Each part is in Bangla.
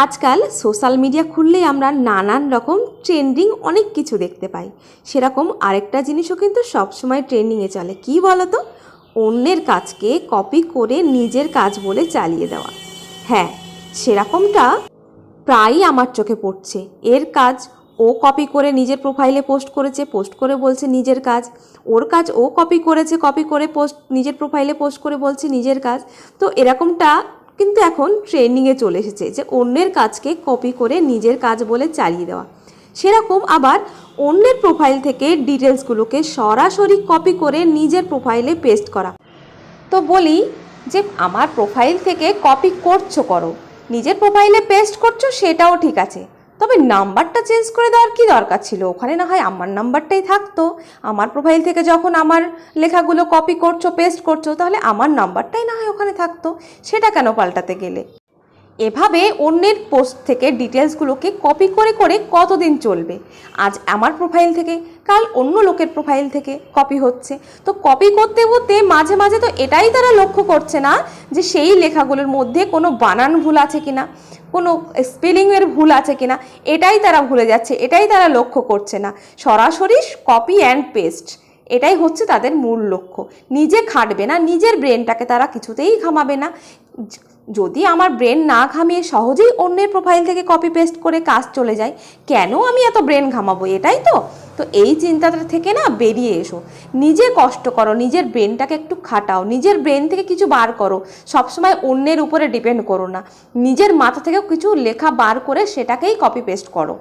আজকাল সোশ্যাল মিডিয়া খুললেই আমরা নানান রকম ট্রেন্ডিং অনেক কিছু দেখতে পাই। সেরকম আরেকটা জিনিসও কিন্তু সবসময় ট্রেন্ডিংয়ে চলে, কি বলো তো? অন্যের কাজকে কপি করে নিজের কাজ বলে চালিয়ে দেওয়া। হ্যাঁ, সেরকমটা প্রায়ই আমার চোখে পড়ছে। এর কাজ ও কপি করে নিজের প্রোফাইলে পোস্ট করেছে, পোস্ট করে বলছে নিজের কাজ। ওর কাজ ও কপি করেছে, কপি করে পোস্ট নিজের প্রোফাইলে পোস্ট করে বলছে নিজের কাজ। তো এরকমটা কিন্তু এখন ট্রেন্ডিংয়ে চলে এসেছে যে অন্যের কাজকে কপি করে নিজের কাজ বলে চালিয়ে দেওয়া। সেরকম আবার অন্যের প্রোফাইল থেকে ডিটেলসগুলোকে সরাসরি কপি করে নিজের প্রোফাইলে পেস্ট করা। তো বলি যে আমার প্রোফাইল থেকে কপি করো, নিজের প্রোফাইলে পেস্ট করছো, সেটাও ঠিক আছে, তবে নাম্বারটা চেঞ্জ করে দেওয়ার কী দরকার ছিল? ওখানে না হয় আমার নাম্বারটাই থাকতো। আমার প্রোফাইল থেকে যখন আমার লেখাগুলো কপি করছো, পেস্ট করছো, তাহলে আমার নাম্বারটাই না হয় ওখানে থাকতো, সেটা কেন পাল্টাতে গেলে? এভাবে অন্যের পোস্ট থেকে ডিটেলসগুলোকে কপি করে করে কতদিন চলবে? আজ আমার প্রোফাইল থেকে, কাল অন্য লোকের প্রোফাইল থেকে কপি হচ্ছে। তো কপি করতে করতে মাঝে মাঝে তো এটাই তারা লক্ষ্য করছে না যে সেই লেখাগুলোর মধ্যে কোনো বানান ভুল আছে কিনা, কোনো স্পেলিংয়ের ভুল আছে কিনা, এটাই তারা ভুলে যাচ্ছে, এটাই তারা লক্ষ্য করছে না। সরাসরি কপি অ্যান্ড পেস্ট, এটাই হচ্ছে তাদের মূল লক্ষ্য। নিজে খাটবে না, নিজের ব্রেনটাকে তারা কিছুতেই ঘামাবে না। যদি আমার ব্রেন না ঘামিয়ে সহজেই অন্যের প্রোফাইল থেকে কপি পেস্ট করে কাজ চলে যায়, কেন আমি এত ব্রেন ঘামাবো? এটাই তো। তো এই চিন্তাটা থেকে না বেরিয়ে এসো, নিজে কষ্ট করো, নিজের ব্রেনটাকে একটু খাটাও, নিজের ব্রেন থেকে কিছু বার করো। সবসময় অন্যের উপরে ডিপেন্ড করো না, নিজের মাথা থেকেও কিছু লেখা বার করে সেটাকেই কপি পেস্ট করো।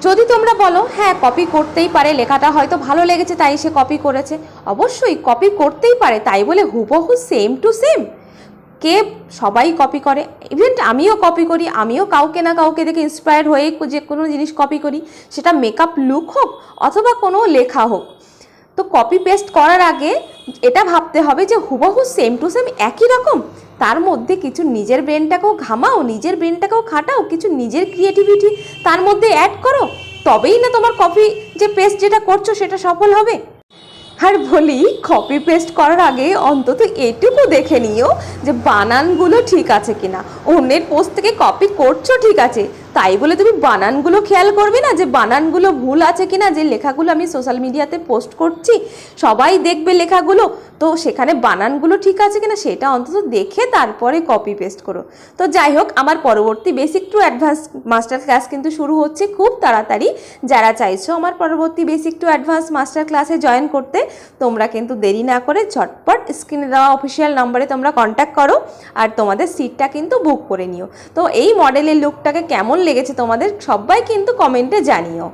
যদি তোমরা বলো হ্যাঁ কপি করতেই পারে, লেখাটা হয়তো ভালো লেগেছে তাই সে কপি করেছে, অবশ্যই কপি করতেই পারে, তাই বলে হুবহু সেম টু সেম কে সবাই কপি করে। ইভেন আমিও কপি করি, আমিও কাউকে না কাউকে দেখে ইন্সপায়ার হয়ে যে কোনো জিনিস কপি করি, সেটা মেকআপ লুক হোক অথবা কোনো লেখা হোক। তো কপি পেস্ট করার আগে এটা ভাবতে হবে যে হুবহু সেম টু সেম একই রকম, তার মধ্যে কিছু নিজের ব্রেনটাকেও ঘামাও, নিজের ব্রেনটাকেও খাটাও, কিছু নিজের ক্রিয়েটিভিটি তার মধ্যে অ্যাড করো, তবেই না তোমার কপি যে পেস্ট যেটা করছো সেটা সফল হবে। আর বলি, কপি পেস্ট করার আগে অন্তত এটুকু দেখে নিও যে বানানগুলো ঠিক আছে কিনা। অন্যের পোস্ট থেকে কপি করছো ঠিক আছে, তাই বলে তুমি বানানগুলো খেয়াল করবে না যে বানানগুলো ভুল আছে কিনা? যে লেখাগুলো আমি সোশ্যাল মিডিয়াতে পোস্ট করছি, সবাই দেখবে লেখাগুলো, তো সেখানে বানানগুলো ঠিক আছে কিনা সেটা অন্তত দেখে তারপরে কপি পেস্ট করো। তো যাই হোক, আমার পরবর্তী basic to advance master class কিন্তু শুরু হচ্ছে খুব তাড়াতাড়ি। যারা চাইছো আমার পরবর্তী বেসিক টু অ্যাডভান্স মাস্টার ক্লাসে জয়েন করতে, তোমরা কিন্তু দেরি না করে ঝটপট স্ক্রিনে দেওয়া অফিসিয়াল নাম্বারে তোমরা কন্ট্যাক্ট করো আর তোমাদের সিটটা কিন্তু বুক করে নিও। তো এই মডেলের লুকটাকে কেমন লেগেছে তোমাদের সবাই কিন্তু কমেন্টে জানিও।